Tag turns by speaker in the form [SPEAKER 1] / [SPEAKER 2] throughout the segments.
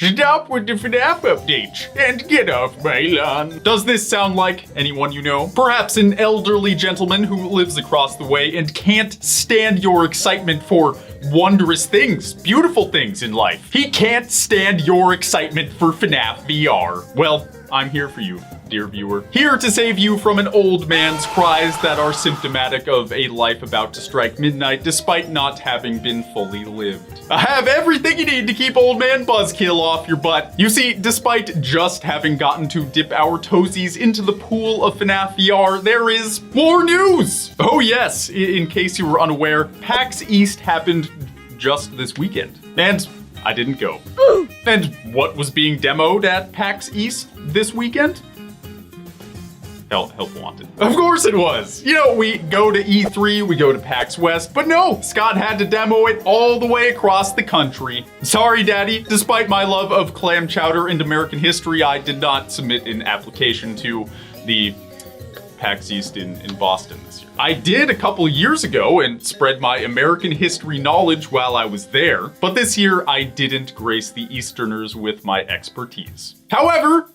[SPEAKER 1] Stop with the FNAF updates and get off my lawn. Does this sound like anyone you know? Perhaps an elderly gentleman who lives across the way and can't stand your excitement for wondrous things, beautiful things in life. He can't stand your excitement for FNAF VR. Well, I'm here for you, dear viewer. Here to save you from an old man's cries that are symptomatic of a life about to strike midnight despite not having been fully lived. I have everything you need to keep old man Buzzkill off your butt. You see, despite just having gotten to dip our toesies into the pool of FNAF VR, there is more news! Oh yes, in case you were unaware, PAX East happened just this weekend. And I didn't go. And what was being demoed at PAX East this weekend? Help Wanted. Of course it was. You know, we go to E3, we go to PAX West, but no, Scott had to demo it all the way across the country. Sorry, Daddy. Despite my love of clam chowder and American history, I did not submit an application to the PAX East in Boston this year. I did a couple years ago and spread my American history knowledge while I was there, but this year I didn't grace the Easterners with my expertise. However,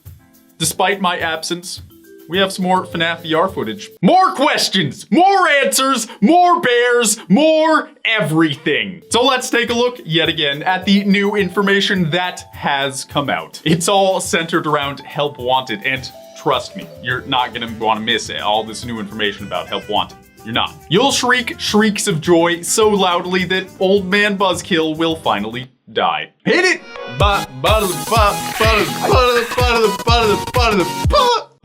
[SPEAKER 1] despite my absence, we have some more FNAF VR footage. More questions, more answers, more bears, more everything. So let's take a look yet again at the new information that has come out. It's all centered around Help Wanted, and trust me, you're not gonna want to miss all this new information about Help Wanted. You're not. You'll shriek shrieks of joy so loudly that old man Buzzkill will finally die. Hit it!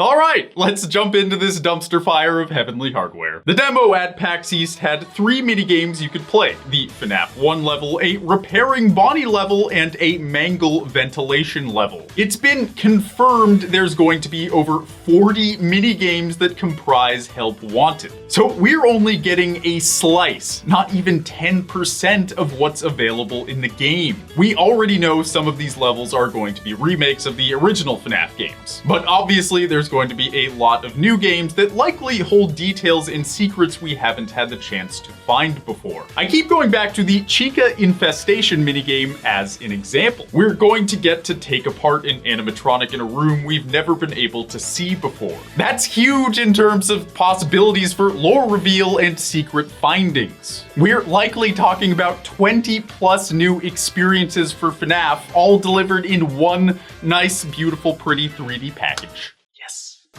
[SPEAKER 1] All right, let's jump into this dumpster fire of heavenly hardware. The demo at PAX East had 3 minigames you could play: the FNAF 1 level, a repairing Bonnie level, and a mangle ventilation level. It's been confirmed there's going to be over 40 minigames that comprise Help Wanted. So we're only getting a slice, not even 10% of what's available in the game. We already know some of these levels are going to be remakes of the original FNAF games, but obviously there's going to be a lot of new games that likely hold details and secrets we haven't had the chance to find before. I keep going back to the Chica Infestation minigame as an example. We're going to get to take apart an animatronic in a room we've never been able to see before. That's huge in terms of possibilities for lore reveal and secret findings. We're likely talking about 20 plus new experiences for FNAF, all delivered in one nice, beautiful, pretty 3D package.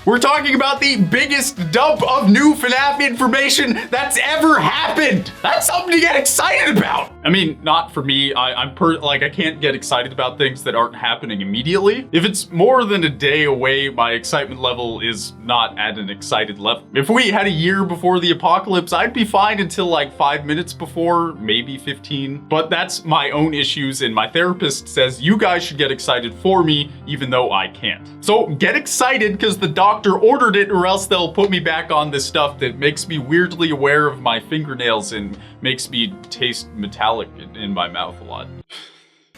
[SPEAKER 1] We're talking about the biggest dump of new FNAF information that's ever happened. That's something to get excited about. I mean, not for me. I can't get excited about things that aren't happening immediately. If it's more than a day away, my excitement level is not at an excited level. If we had a year before the apocalypse, I'd be fine until like 5 minutes before, maybe 15. But that's my own issues, and my therapist says you guys should get excited for me, even though I can't. So get excited, because the doctor ordered it, or else they'll put me back on this stuff that makes me weirdly aware of my fingernails and makes me taste metallic in my mouth a lot.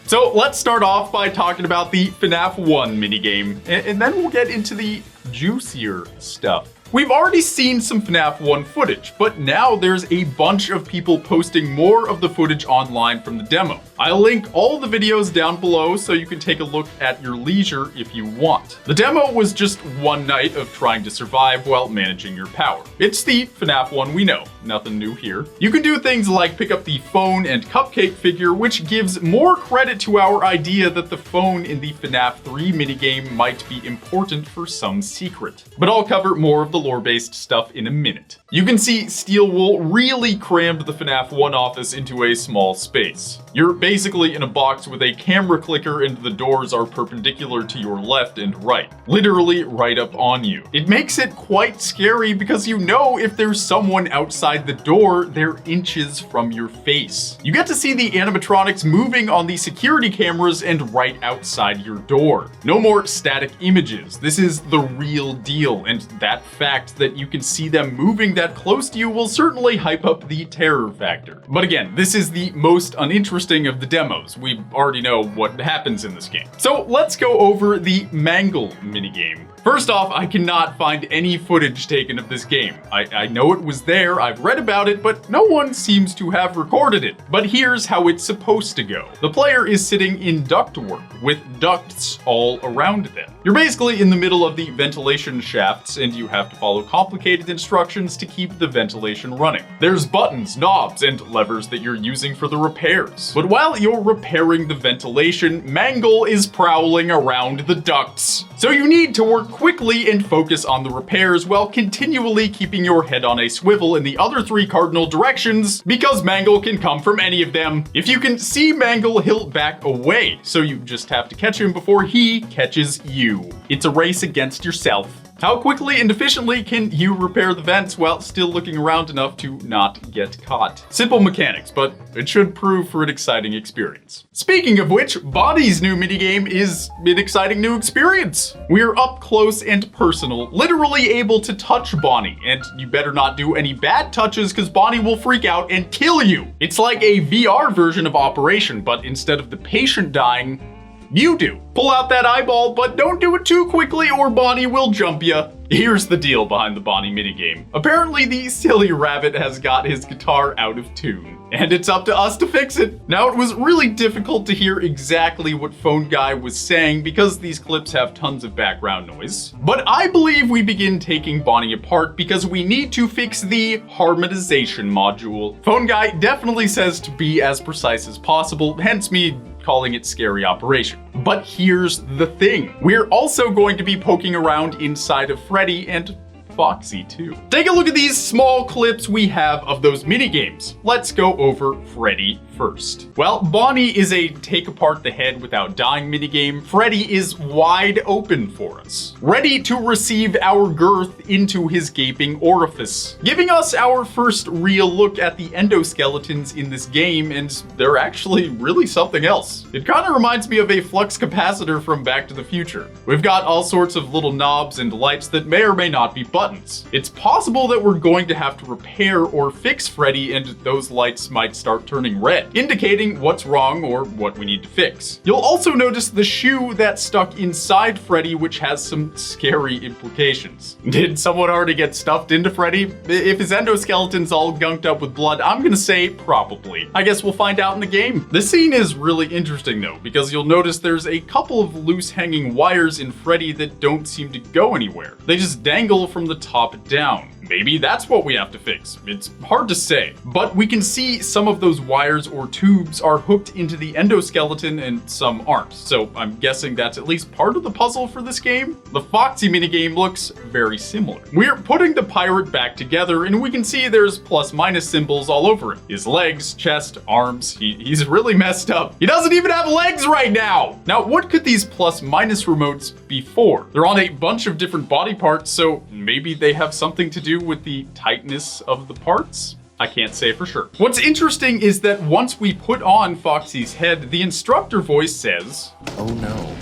[SPEAKER 1] So let's start off by talking about the FNAF 1 minigame, and then we'll get into the juicier stuff. We've already seen some FNAF 1 footage, but now there's a bunch of people posting more of the footage online from the demo. I'll link all the videos down below so you can take a look at your leisure if you want. The demo was just one night of trying to survive while managing your power. It's the FNAF 1 we know, nothing new here. You can do things like pick up the phone and cupcake figure, which gives more credit to our idea that the phone in the FNAF 3 minigame might be important for some secret. But I'll cover more of the lore-based stuff in a minute. You can see Steel Wool really crammed the FNAF 1 office into a small space. You're basically in a box with a camera clicker, and the doors are perpendicular to your left and right, literally right up on you. It makes it quite scary because you know if there's someone outside the door, they're inches from your face. You get to see the animatronics moving on the security cameras and right outside your door. No more static images. This is the real deal, and that fact that you can see them moving that close to you will certainly hype up the terror factor. But again, this is the most uninteresting of the demos. We already know what happens in this game. So let's go over the Mangle minigame. First off, I cannot find any footage taken of this game. I know it was there, I've read about it, but no one seems to have recorded it. But here's how it's supposed to go. The player is sitting in ductwork, with ducts all around them. You're basically in the middle of the ventilation shafts, and you have to follow complicated instructions to keep the ventilation running. There's buttons, knobs, and levers that you're using for the repairs. But while you're repairing the ventilation, Mangle is prowling around the ducts. So you need to work quickly and focus on the repairs while continually keeping your head on a swivel in the other 3 cardinal directions, because Mangle can come from any of them. If you can see Mangle, he'll back away, so you just have to catch him before he catches you. It's a race against yourself. How quickly and efficiently can you repair the vents while still looking around enough to not get caught? Simple mechanics, but it should prove for an exciting experience. Speaking of which, Bonnie's new minigame is an exciting new experience. We're up close and personal, literally able to touch Bonnie, and you better not do any bad touches because Bonnie will freak out and kill you. It's like a VR version of Operation, but instead of the patient dying, you do. Pull out that eyeball, but don't do it too quickly or Bonnie will jump ya. Here's the deal behind the Bonnie minigame. Apparently the silly rabbit has got his guitar out of tune, and it's up to us to fix it. Now, it was really difficult to hear exactly what Phone Guy was saying because these clips have tons of background noise. But I believe we begin taking Bonnie apart because we need to fix the harmonization module. Phone Guy definitely says to be as precise as possible, hence me calling it Scary Operation. But here's the thing. We're also going to be poking around inside of Freddy and Foxy too. Take a look at these small clips we have of those minigames. Let's go over Freddy first. Well, Bonnie is a take apart the head without dying minigame. Freddy is wide open for us, ready to receive our girth into his gaping orifice, giving us our first real look at the endoskeletons in this game, and they're actually really something else. It kind of reminds me of a flux capacitor from Back to the Future. We've got all sorts of little knobs and lights that may or may not be buttons. It's possible that we're going to have to repair or fix Freddy, and those lights might start turning red, indicating what's wrong or what we need to fix. You'll also notice the shoe that's stuck inside Freddy, which has some scary implications. Did someone already get stuffed into Freddy? If his endoskeleton's all gunked up with blood, I'm gonna say probably. I guess we'll find out in the game. This scene is really interesting though, because you'll notice there's a couple of loose hanging wires in Freddy that don't seem to go anywhere. They just dangle from the top down. Maybe that's what we have to fix. It's hard to say, but we can see some of those wires or tubes are hooked into the endoskeleton and some aren't. So I'm guessing that's at least part of the puzzle for this game. The Foxy minigame looks very similar. We're putting the pirate back together and we can see there's plus minus symbols all over him. His legs, chest, arms, he's really messed up. He doesn't even have legs right now. Now, what could these plus minus remotes be for? They're on a bunch of different body parts, so maybe they have something to do with the tightness of the parts? I can't say for sure. What's interesting is that once we put on Foxy's head, the instructor voice says,
[SPEAKER 2] "Oh no,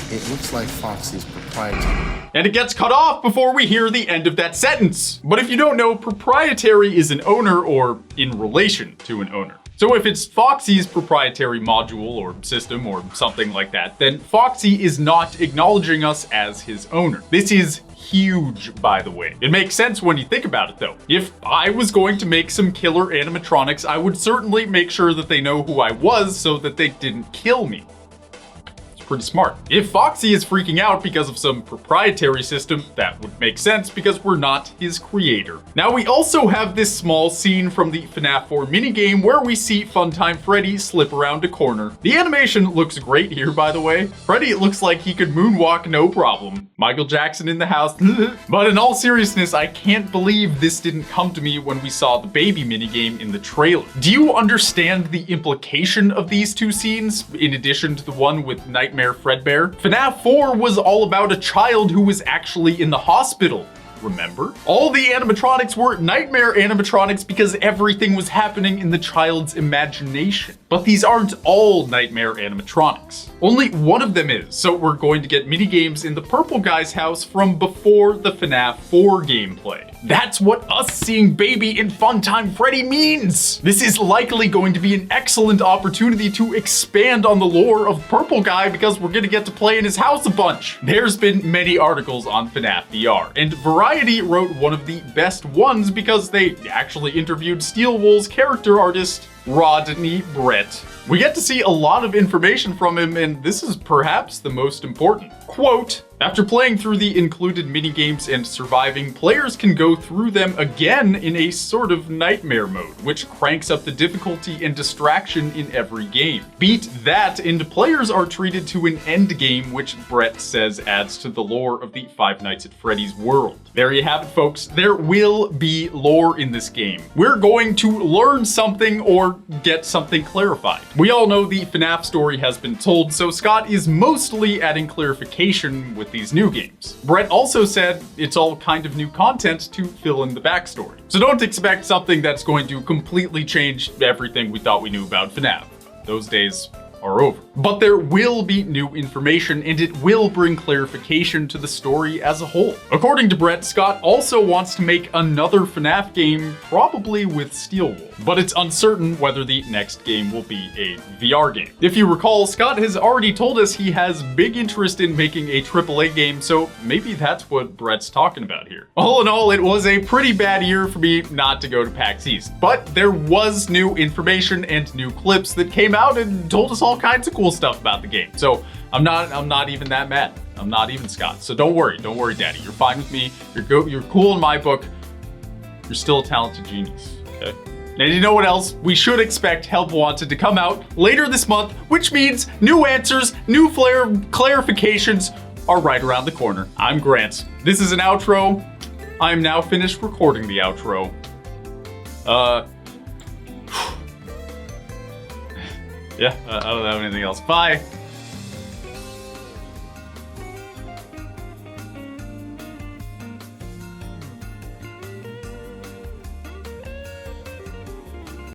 [SPEAKER 2] it looks like Foxy's proprietary."
[SPEAKER 1] And it gets cut off before we hear the end of that sentence. But if you don't know, proprietary is an owner or in relation to an owner. So if it's Foxy's proprietary module or system or something like that, then Foxy is not acknowledging us as his owner. This is huge, by the way. It makes sense when you think about it though. If I was going to make some killer animatronics, I would certainly make sure that they know who I was so that they didn't kill me. Pretty smart. If Foxy is freaking out because of some proprietary system, that would make sense because we're not his creator. Now we also have this small scene from the FNAF 4 minigame where we see Funtime Freddy slip around a corner. The animation looks great here, by the way. Freddy looks like he could moonwalk no problem. Michael Jackson in the house. But in all seriousness, I can't believe this didn't come to me when we saw the baby minigame in the trailer. Do you understand the implication of these two scenes, in addition to the one with Nightmare Fredbear? FNAF 4 was all about a child who was actually in the hospital. Remember? All the animatronics were nightmare animatronics because everything was happening in the child's imagination. But these aren't all nightmare animatronics. Only one of them is, so we're going to get minigames in the purple guy's house from before the FNAF 4 gameplay. That's what us seeing Baby in Funtime Freddy means! This is likely going to be an excellent opportunity to expand on the lore of Purple Guy because we're gonna get to play in his house a bunch. There's been many articles on FNAF VR, and Variety wrote one of the best ones because they actually interviewed Steel Wool's character artist, Rodney Brett. We get to see a lot of information from him, and this is perhaps the most important. Quote, after playing through the included minigames and surviving, players can go through them again in a sort of nightmare mode, which cranks up the difficulty and distraction in every game. Beat that, and players are treated to an end game, which Brett says adds to the lore of the Five Nights at Freddy's world. There you have it, folks. There will be lore in this game. We're going to learn something or get something clarified. We all know the FNAF story has been told, so Scott is mostly adding clarification with these new games. Brett also said it's all kind of new content to fill in the backstory. So don't expect something that's going to completely change everything we thought we knew about FNAF. Those days are over. But there will be new information, and it will bring clarification to the story as a whole. According to Brett, Scott also wants to make another FNAF game, probably with Steel Wool, but it's uncertain whether the next game will be a VR game. If you recall, Scott has already told us he has big interest in making a AAA game, so maybe that's what Brett's talking about here. All in all, it was a pretty bad year for me not to go to PAX East, but there was new information and new clips that came out and told us all kinds of cool stuff about the game. So I'm not even that mad. I'm not even Scott. So don't worry, Daddy. You're fine with me. You're cool in my book. You're still a talented genius. Okay. And you know what else? We should expect Help Wanted to come out later this month, which means new answers, new clarifications are right around the corner. I'm Grant. This is an outro. I am now finished recording the outro. Yeah, I don't have anything else. Bye.